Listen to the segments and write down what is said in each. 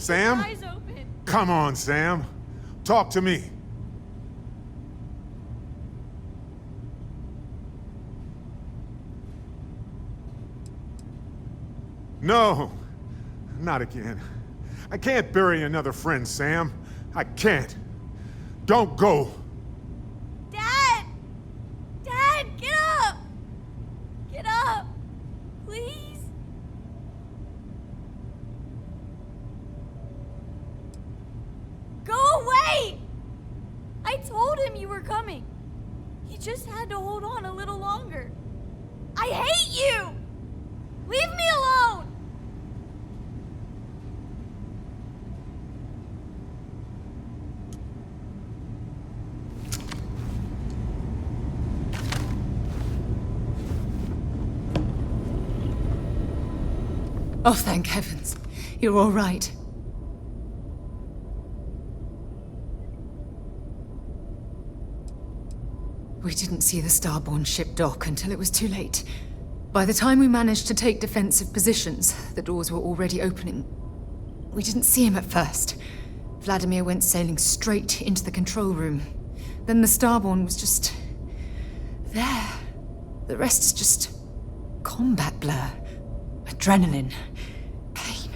Sam? Eyes open. Come on, Sam. Talk to me. No, not again. I can't bury another friend, Sam. I can't. Don't go. Dad! Dad, get up! Get up! Please? Go away! I told him you were coming. He just had to hold on a little longer. I hate you! Leave me alone! Oh, thank heavens. You're all right. We didn't see the Starborn ship dock until it was too late. By the time we managed to take defensive positions, the doors were already opening. We didn't see him at first. Vladimir went sailing straight into the control room. Then the Starborn was just... there. The rest is just... combat blur. Adrenaline. Pain.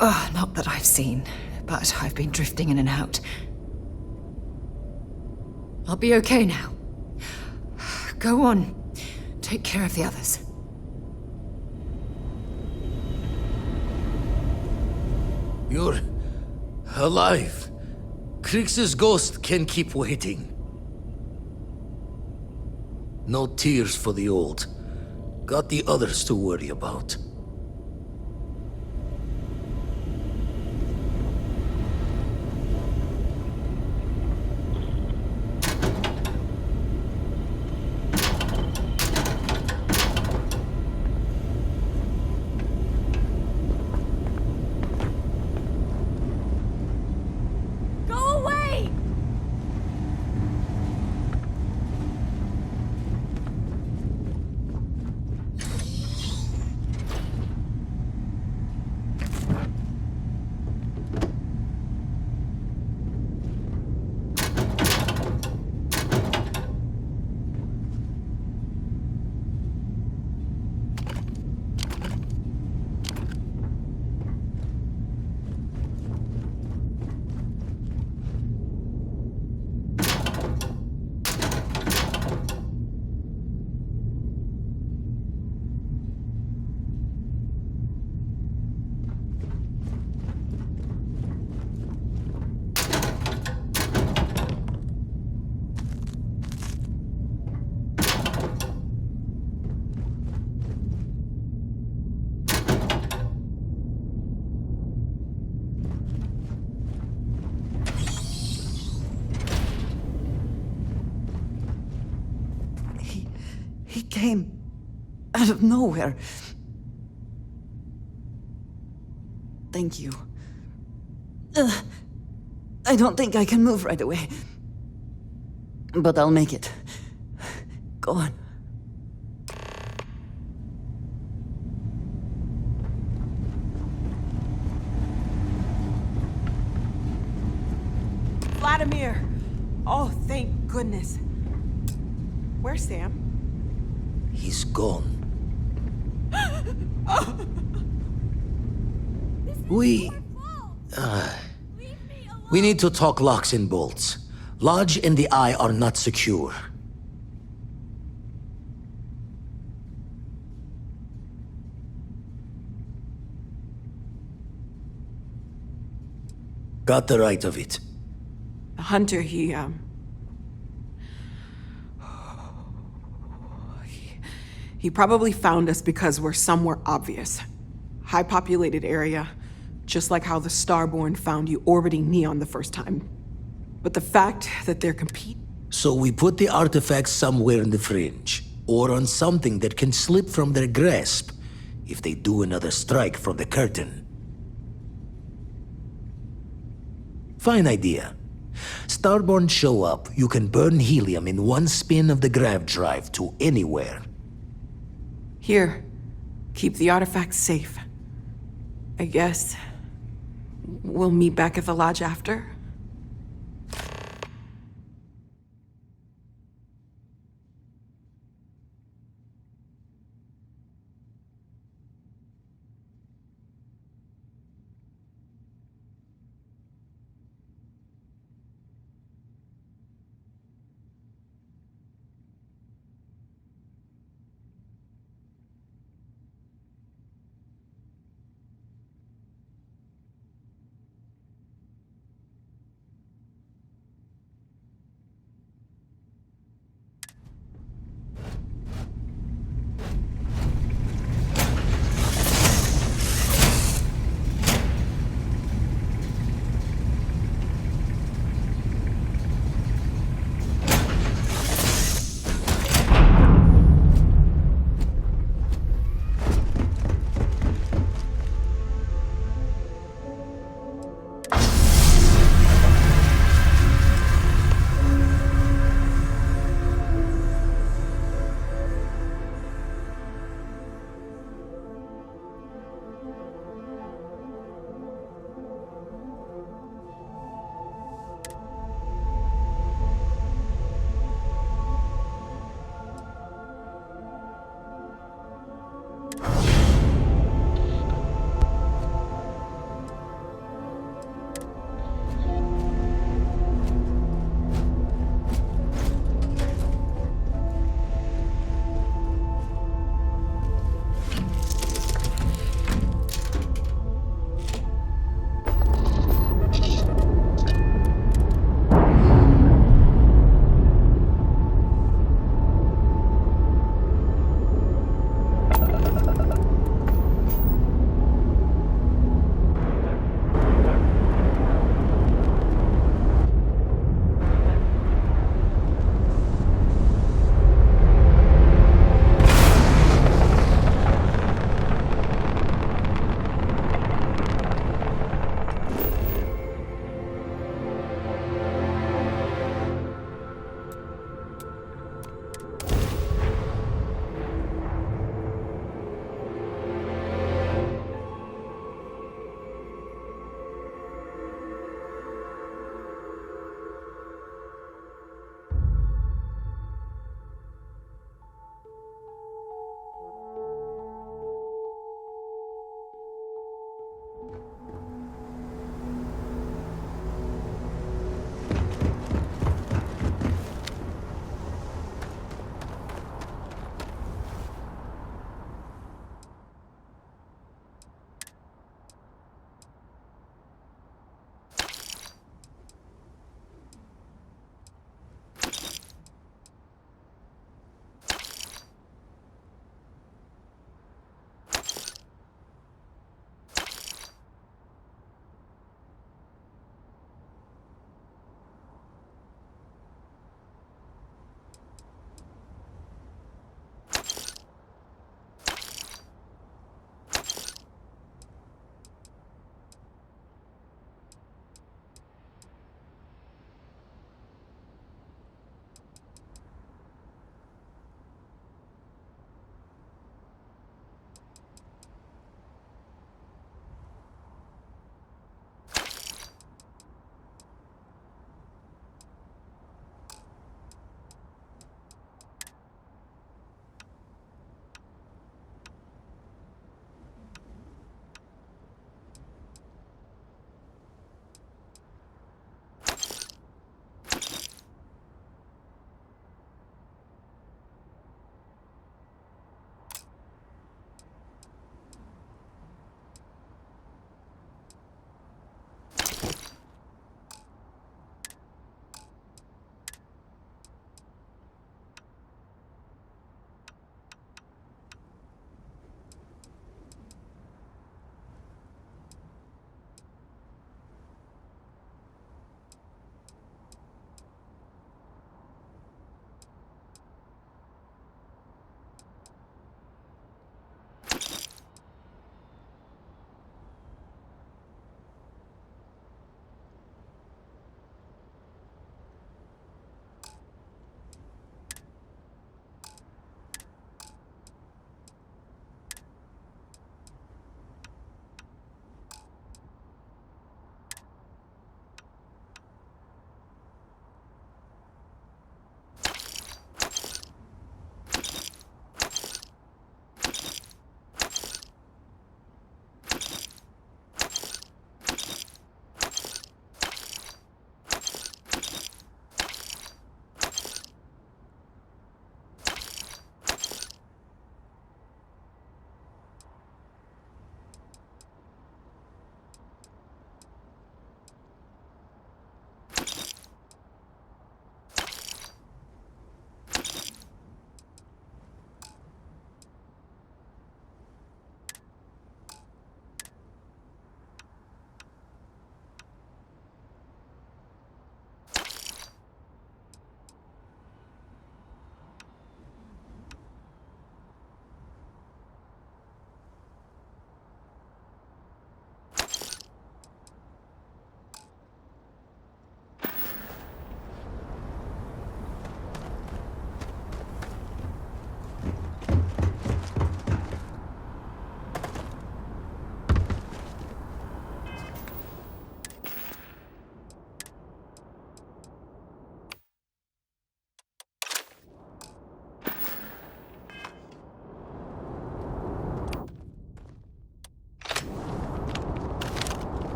Not that I've seen, but I've been drifting in and out. I'll be okay now. Go on. Take care of the others. You're... alive. Krix's ghost can keep waiting. No tears for the old. Got the others to worry about. Go away! He came out of nowhere. Thank you. I don't think I can move right away. But I'll make it. Go on. Vladimir! Oh, thank goodness. Where's Sam? He's gone. We need to talk locks and bolts. Lodge and the Eye are not secure. Got the right of it. Hunter, he probably found us because we're somewhere obvious. High-populated area, just like how the Starborn found you orbiting Neon the first time. But the fact that they're competing... So we put the artifacts somewhere in the fringe, or on something that can slip from their grasp if they do another strike from the curtain. Fine idea. Starborn show up, you can burn helium in one spin of the grav drive to anywhere. Here, Keep the artifacts safe. I guess we'll meet back at the lodge after.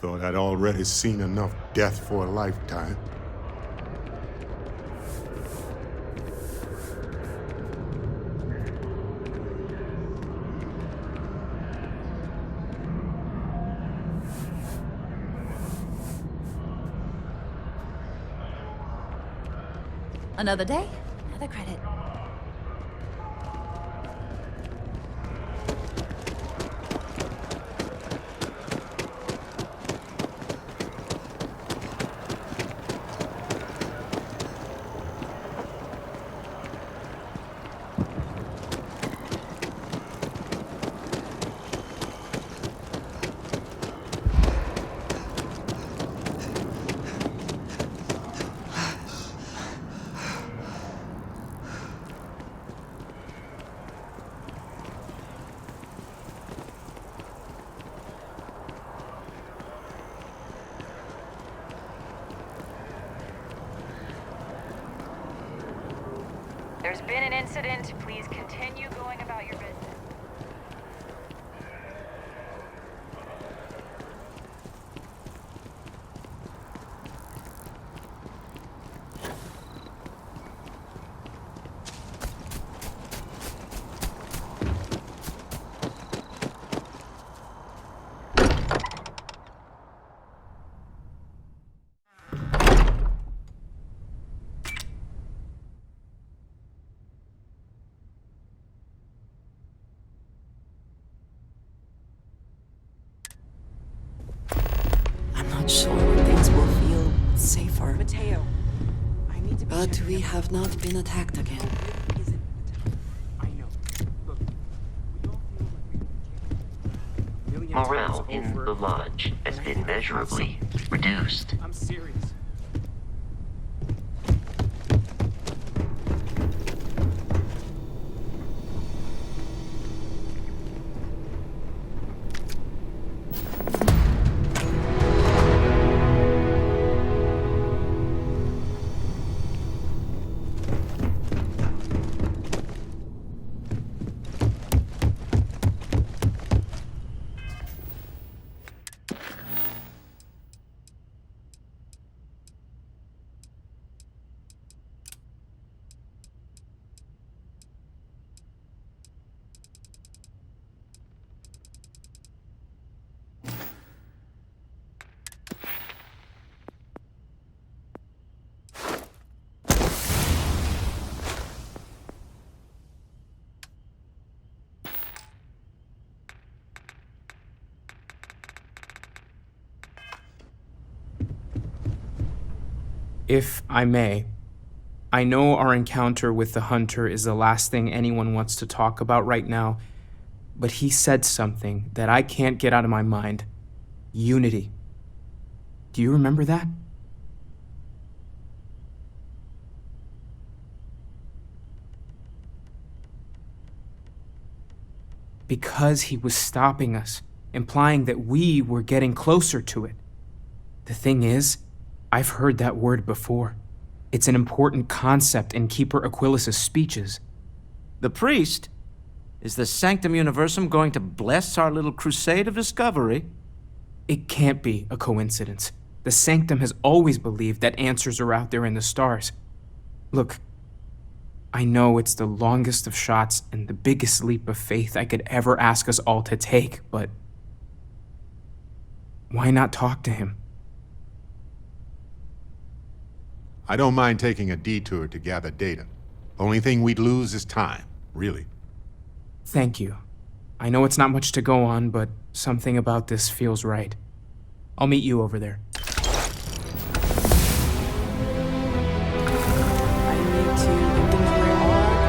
Thought I'd already seen enough death for a lifetime. Another day, another credit. There's been an incident. Please continue going about your business. I'm not sure when things will feel safer. Mateo, I need to be But checking we up. have not been attacked again. It isn't Mateo. I know. Look, we all feel like we've been a million Morale times in over, the lodge has and I been think we have measurably something. reduced. I'm serious. If I may, I know our encounter with the hunter is the last thing anyone wants to talk about right now, but he said something that I can't get out of my mind. Unity. Do you remember that? Because he was stopping us, implying that we were getting closer to it. The thing is, I've heard that word before. It's an important concept in Keeper Aquilas's speeches. The priest? Is the Sanctum Universum going to bless our little crusade of discovery? It can't be a coincidence. The Sanctum has always believed that answers are out there in the stars. Look, I know it's the longest of shots and the biggest leap of faith I could ever ask us all to take, but why not talk to him? I don't mind taking a detour to gather data. Only thing we'd lose is time, really. Thank you. I know it's not much to go on, but something about this feels right. I'll meet you over there. I need to inventory all our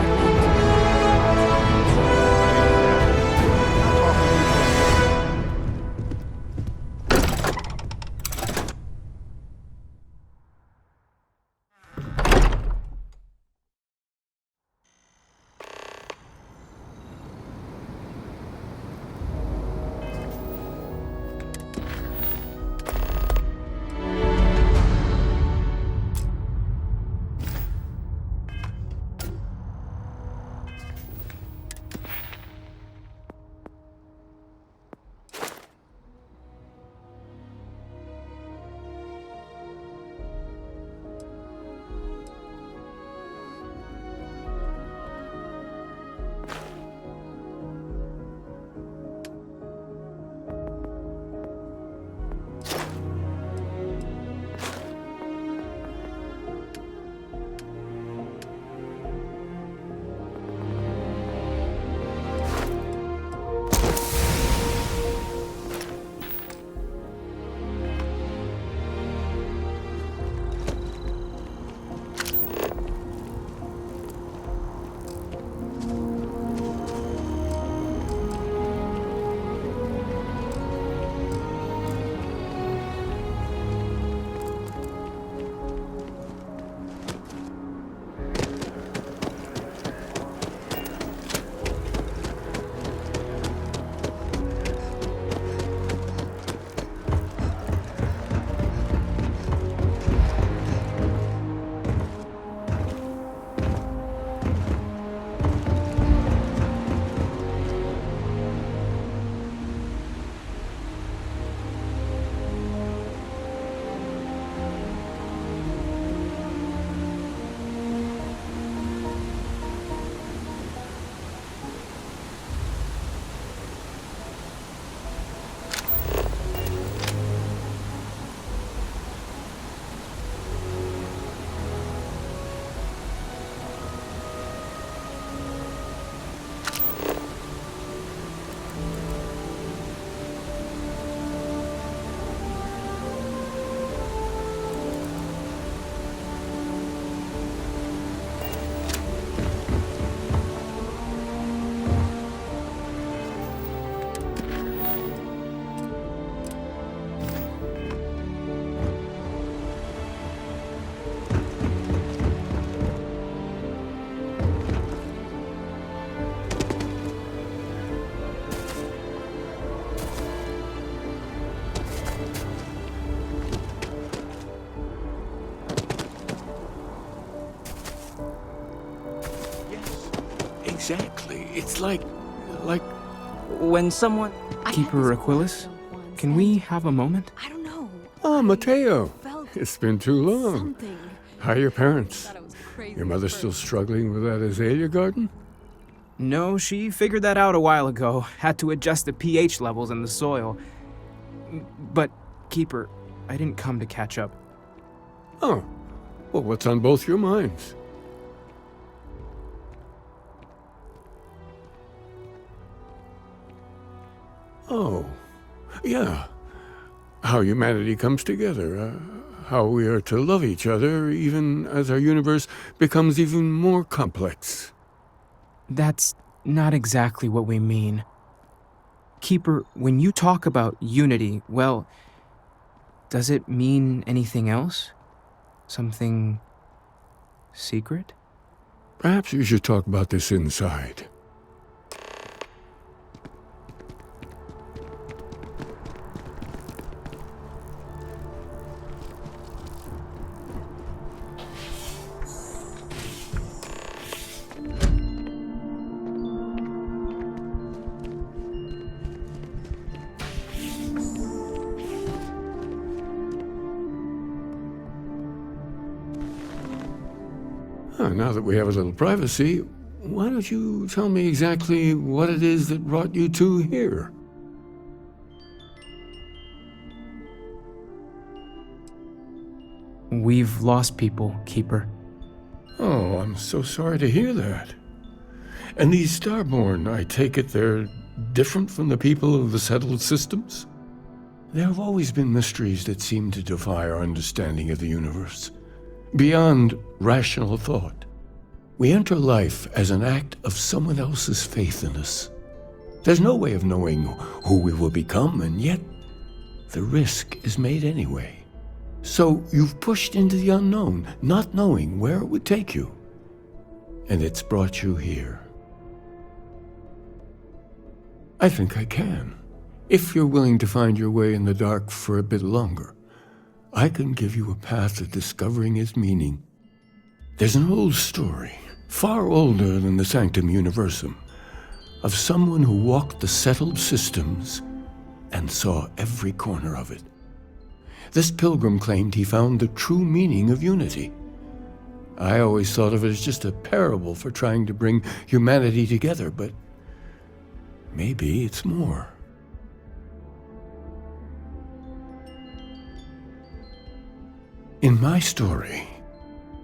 exactly? It's like... When someone... Keeper Aquilus, can we have a moment? I don't know. Oh, Mateo. Felt It's been too long. something. How are your parents? Thought it was crazy Your at mother first. still struggling with that azalea garden? No, she figured that out a while ago. Had to adjust the pH levels in the soil. But, Keeper, I didn't come to catch up. Oh. Well, what's on both your minds? Oh. Yeah. How humanity comes together. How we are to love each other even as our universe becomes even more complex. That's not exactly what we mean. Keeper, when you talk about unity, well, does it mean anything else? Something secret? Perhaps you should talk about this inside. Now that we have a little privacy, why don't you tell me exactly what it is that brought you two here? We've lost people, Keeper. Oh, I'm so sorry to hear that. And these Starborn, I take it they're different from the people of the settled systems? There have always been mysteries that seem to defy our understanding of the universe, beyond rational thought. We enter life as an act of someone else's faith in us. There's no way of knowing who we will become, and yet the risk is made anyway. So you've pushed into the unknown, not knowing where it would take you. And it's brought you here. I think I can. If you're willing to find your way in the dark for a bit longer, I can give you a path to discovering its meaning. There's an old story, far older than the Sanctum Universum, of someone who walked the settled systems and saw every corner of it. This pilgrim claimed he found the true meaning of unity. I always thought of it as just a parable for trying to bring humanity together, but maybe it's more. In my story,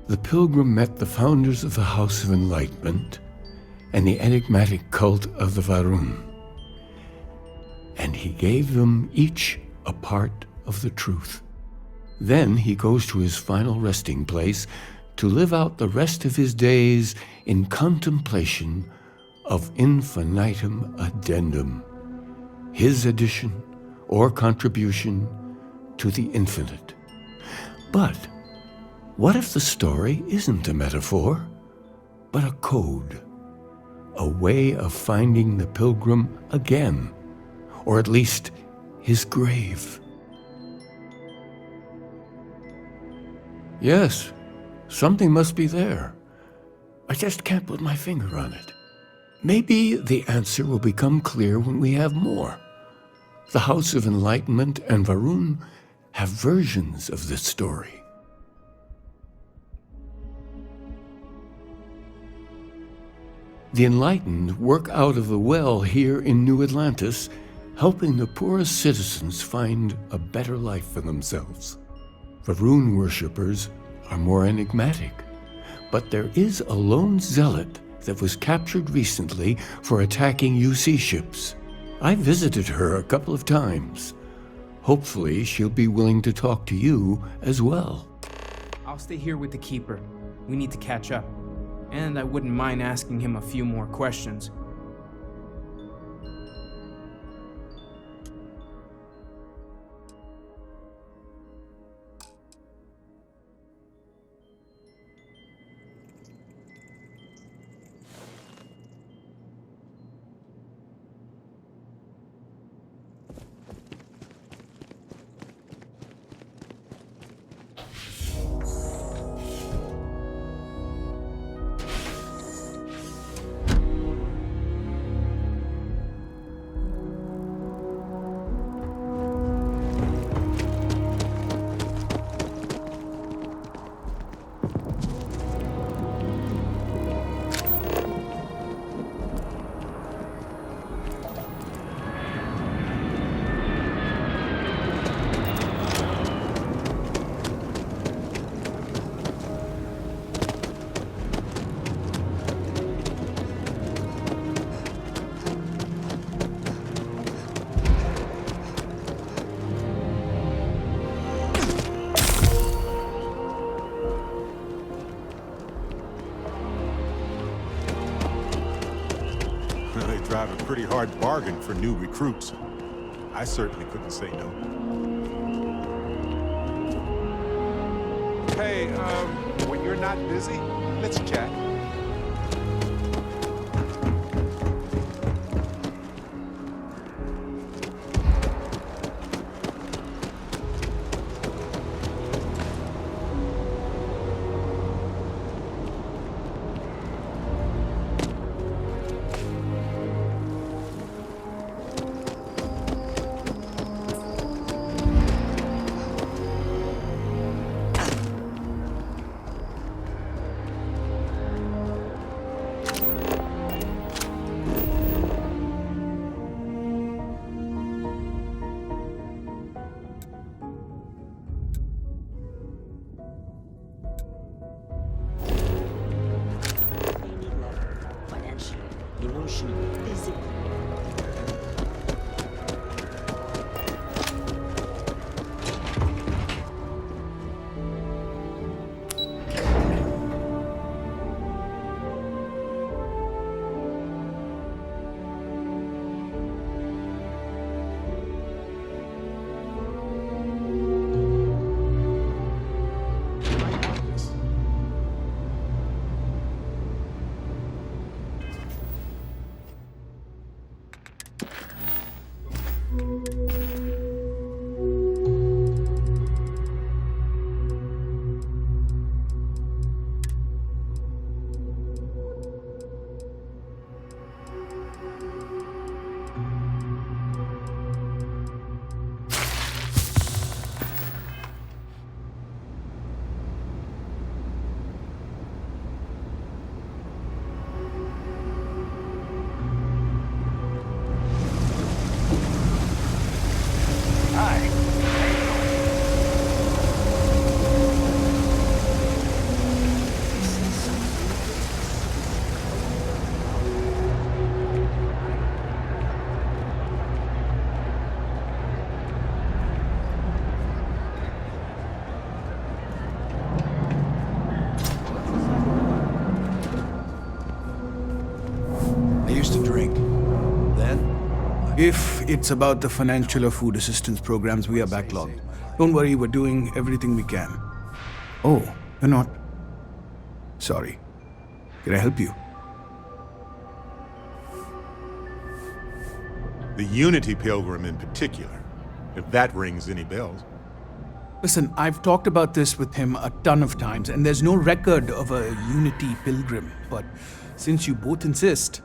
the pilgrim met the founders of the House of Enlightenment and the enigmatic cult of the Varun, and he gave them each a part of the truth. Then he goes to his final resting place to live out the rest of his days in contemplation of infinitum addendum, his addition or contribution to the infinite. But what if the story isn't a metaphor, but a code, a way of finding the pilgrim again, or at least his grave? Yes, something must be there. I just can't put my finger on it. Maybe the answer will become clear when we have more. The House of Enlightenment and Varun have versions of this story. The Enlightened work out of the well here in New Atlantis, helping the poorest citizens find a better life for themselves. Varun worshippers are more enigmatic, but there is a lone zealot that was captured recently for attacking UC ships. I visited her a couple of times. Hopefully, she'll be willing to talk to you as well. I'll stay here with the Keeper. We need to catch up. And I wouldn't mind asking him a few more questions. They drive a pretty hard bargain for new recruits. I certainly couldn't say no. Hey, when you're not busy, let's chat. If it's about the financial or food assistance programs, we are backlogged. Don't worry, we're doing everything we can. Oh, you're not? Sorry. Can I help you? The Unity Pilgrim in particular, if that rings any bells. Listen, I've talked about this with him a ton of times, and there's no record of a Unity Pilgrim. But since you both insist,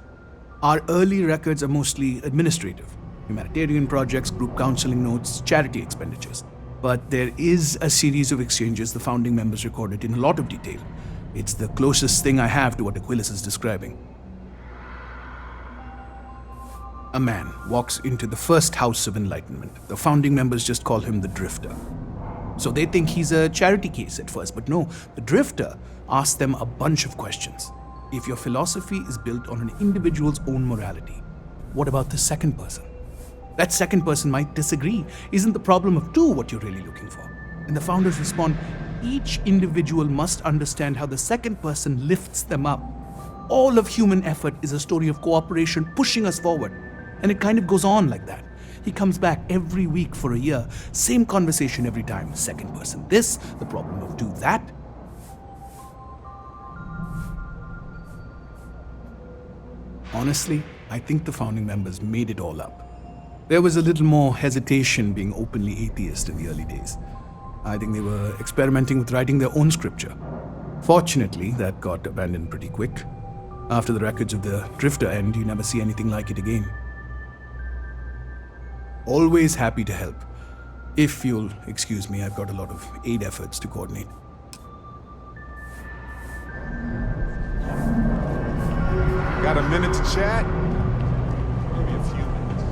our early records are mostly administrative. Humanitarian projects, group counseling notes, charity expenditures. But there is a series of exchanges the founding members recorded in a lot of detail. It's the closest thing I have to what Aquilus is describing. A man walks into the first House of Enlightenment. The founding members just call him the Drifter. So they think he's a charity case at first, but no, the Drifter asks them a bunch of questions. If your philosophy is built on an individual's own morality, what about the second person? That second person might disagree. Isn't the problem of two what you're really looking for? And the founders respond, each individual must understand how the second person lifts them up. All of human effort is a story of cooperation pushing us forward. And it kind of goes on like that. He comes back every week for a year. Same conversation every time. Second person this, the problem of two that. Honestly, I think the founding members made it all up. There was a little more hesitation being openly atheist in the early days. I think they were experimenting with writing their own scripture. Fortunately, that got abandoned pretty quick. After the records of the Drifter end, you never see anything like it again. Always happy to help. If you'll excuse me, I've got a lot of aid efforts to coordinate. Got a minute to chat? Maybe a few minutes.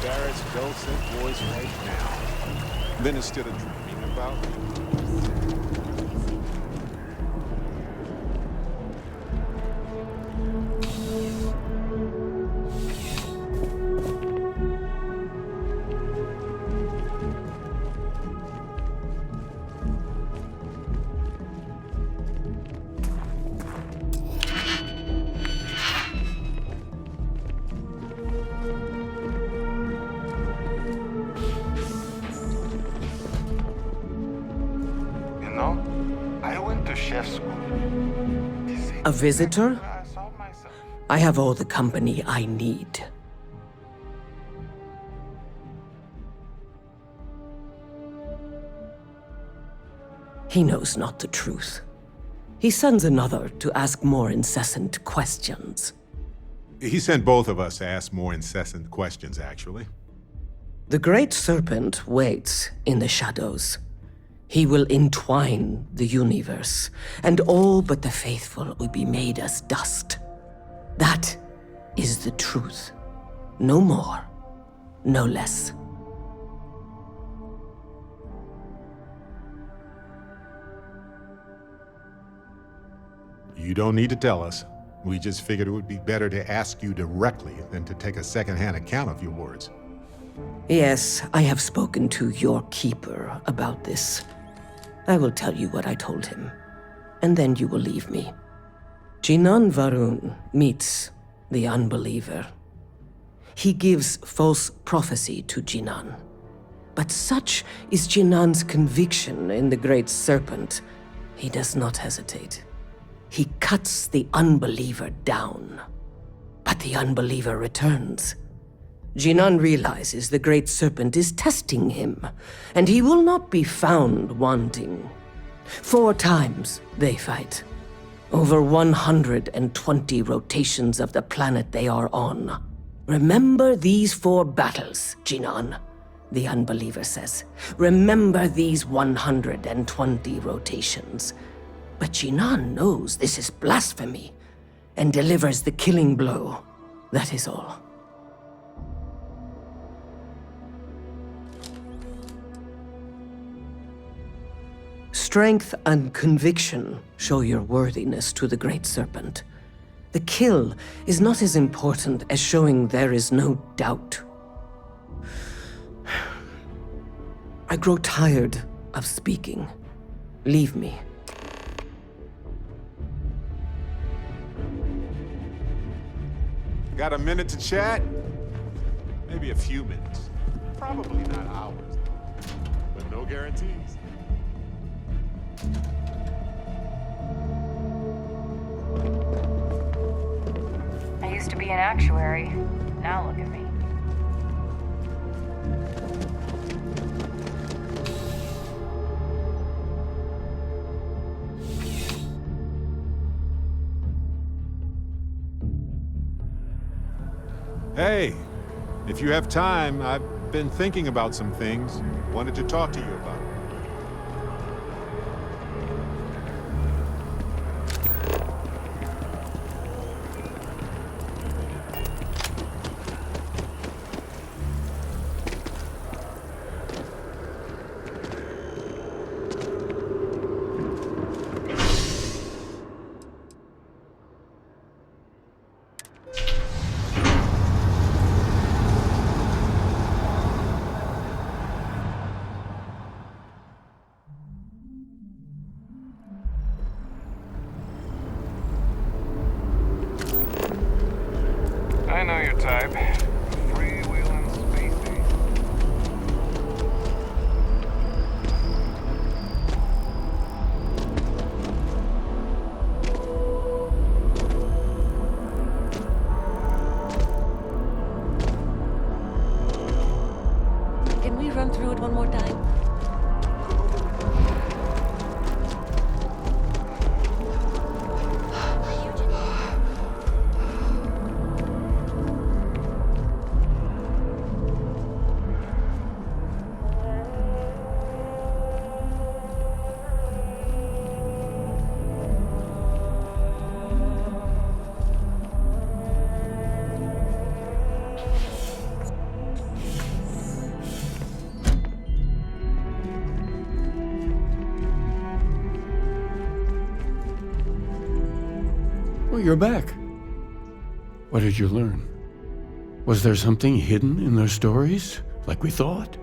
Barrett's dulcet voice right now. Then instead of dreaming about A visitor? I have all the company I need. He knows not the truth. He sends another to ask more incessant questions. He sent both of us to ask more incessant questions, actually. The Great Serpent waits in the shadows. He will entwine the universe, and all but the faithful will be made as dust. That is the truth. No more, no less. You don't need to tell us. We just figured it would be better to ask you directly than to take a second-hand account of your words. Yes, I have spoken to your keeper about this. I will tell you what I told him, and then you will leave me. Jinan Varun meets the unbeliever. He gives false prophecy to Jinan. But such is Jinan's conviction in the Great Serpent, he does not hesitate. He cuts the unbeliever down. But the unbeliever returns. Jinan realizes the Great Serpent is testing him, and he will not be found wanting. 4 times they fight. Over 120 rotations of the planet they are on. Remember these 4 battles, Jinan, the unbeliever says. Remember these 120 rotations. But Jinan knows this is blasphemy, and delivers the killing blow. That is all. Strength and conviction show your worthiness to the Great Serpent. The kill is not as important as showing there is no doubt. I grow tired of speaking. Leave me. Got a minute to chat? Maybe a few minutes. Probably not hours, but no guarantees. I used to be an actuary. Now look at me. Hey, if you have time, I've been thinking about some things. Wanted to talk to you about it. I know your type. Freewheeling spacey. Can we run through it one more time? you're back. What did you learn? Was there something hidden in their stories, like we thought?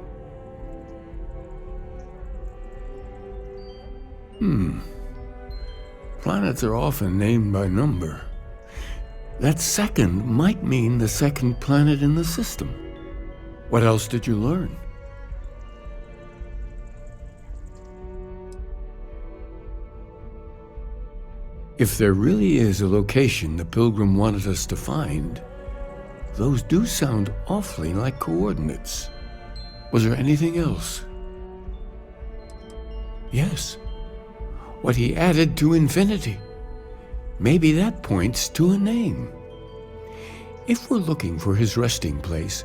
Planets are often named by number. That second might mean the second planet in the system. What else did you learn? If there really is a location the Pilgrim wanted us to find, those do sound awfully like coordinates. Was there anything else? Yes. What he added to infinity. Maybe that points to a name. If we're looking for his resting place,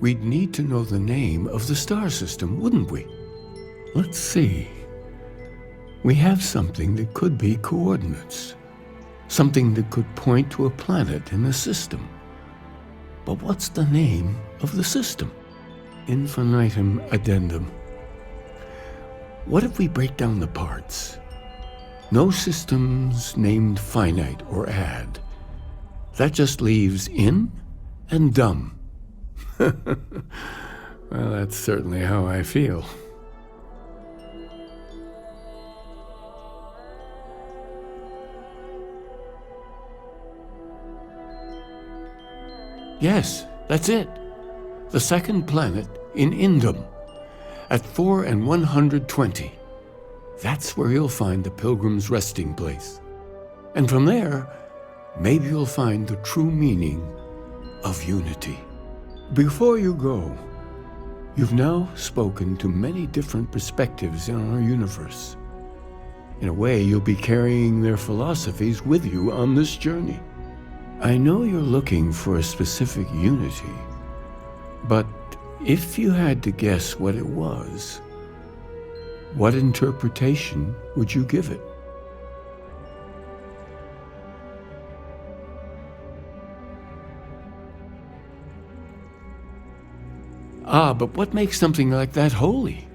we'd need to know the name of the star system, wouldn't we? Let's see. We have something that could be coordinates. Something that could point to a planet in the system. But what's the name of the system? Infinitum addendum. What if we break down the parts? No systems named finite or add. That just leaves in and dumb. Well, that's certainly how I feel. Yes, that's it. The second planet in Indum, at 4 and 120. That's where you'll find the Pilgrim's resting place. And from there, maybe you'll find the true meaning of unity. Before you go, you've now spoken to many different perspectives in our universe. In a way, you'll be carrying their philosophies with you on this journey. I know you're looking for a specific unity, but if you had to guess what it was, what interpretation would you give it? But what makes something like that holy?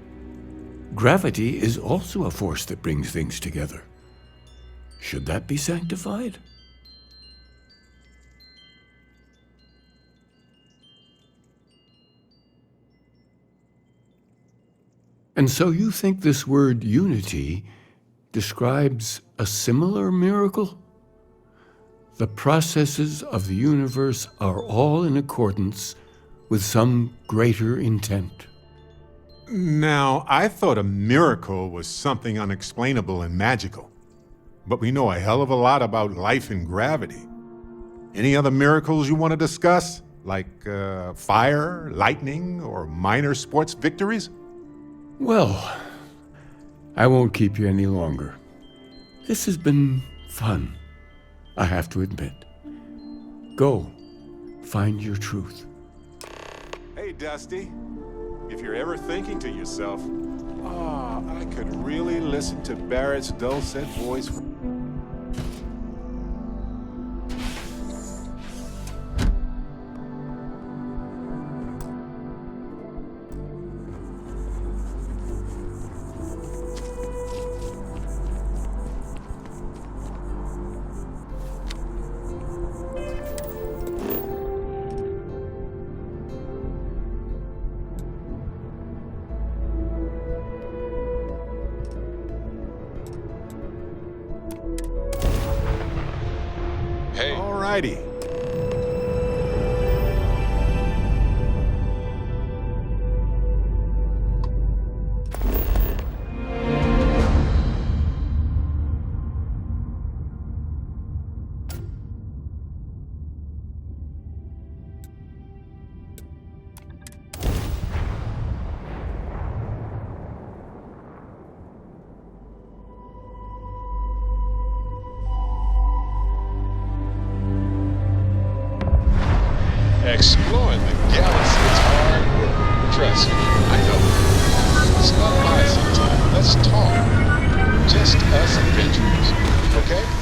Gravity is also a force that brings things together. Should that be sanctified? And so you think this word unity describes a similar miracle? The processes of the universe are all in accordance with some greater intent. Now, I thought a miracle was something unexplainable and magical. But we know a hell of a lot about life and gravity. Any other miracles you want to discuss? Like fire, lightning, or minor sports victories? Well, I won't keep you any longer. This has been fun, I have to admit. Go, find your truth. Hey, Dusty. If you're ever thinking to yourself, I could really listen to Barrett's dulcet voice. Alrighty. Exploring the galaxy is hard work. Trust me, I know. Stop by sometime. Let's talk. Just us adventurers, okay?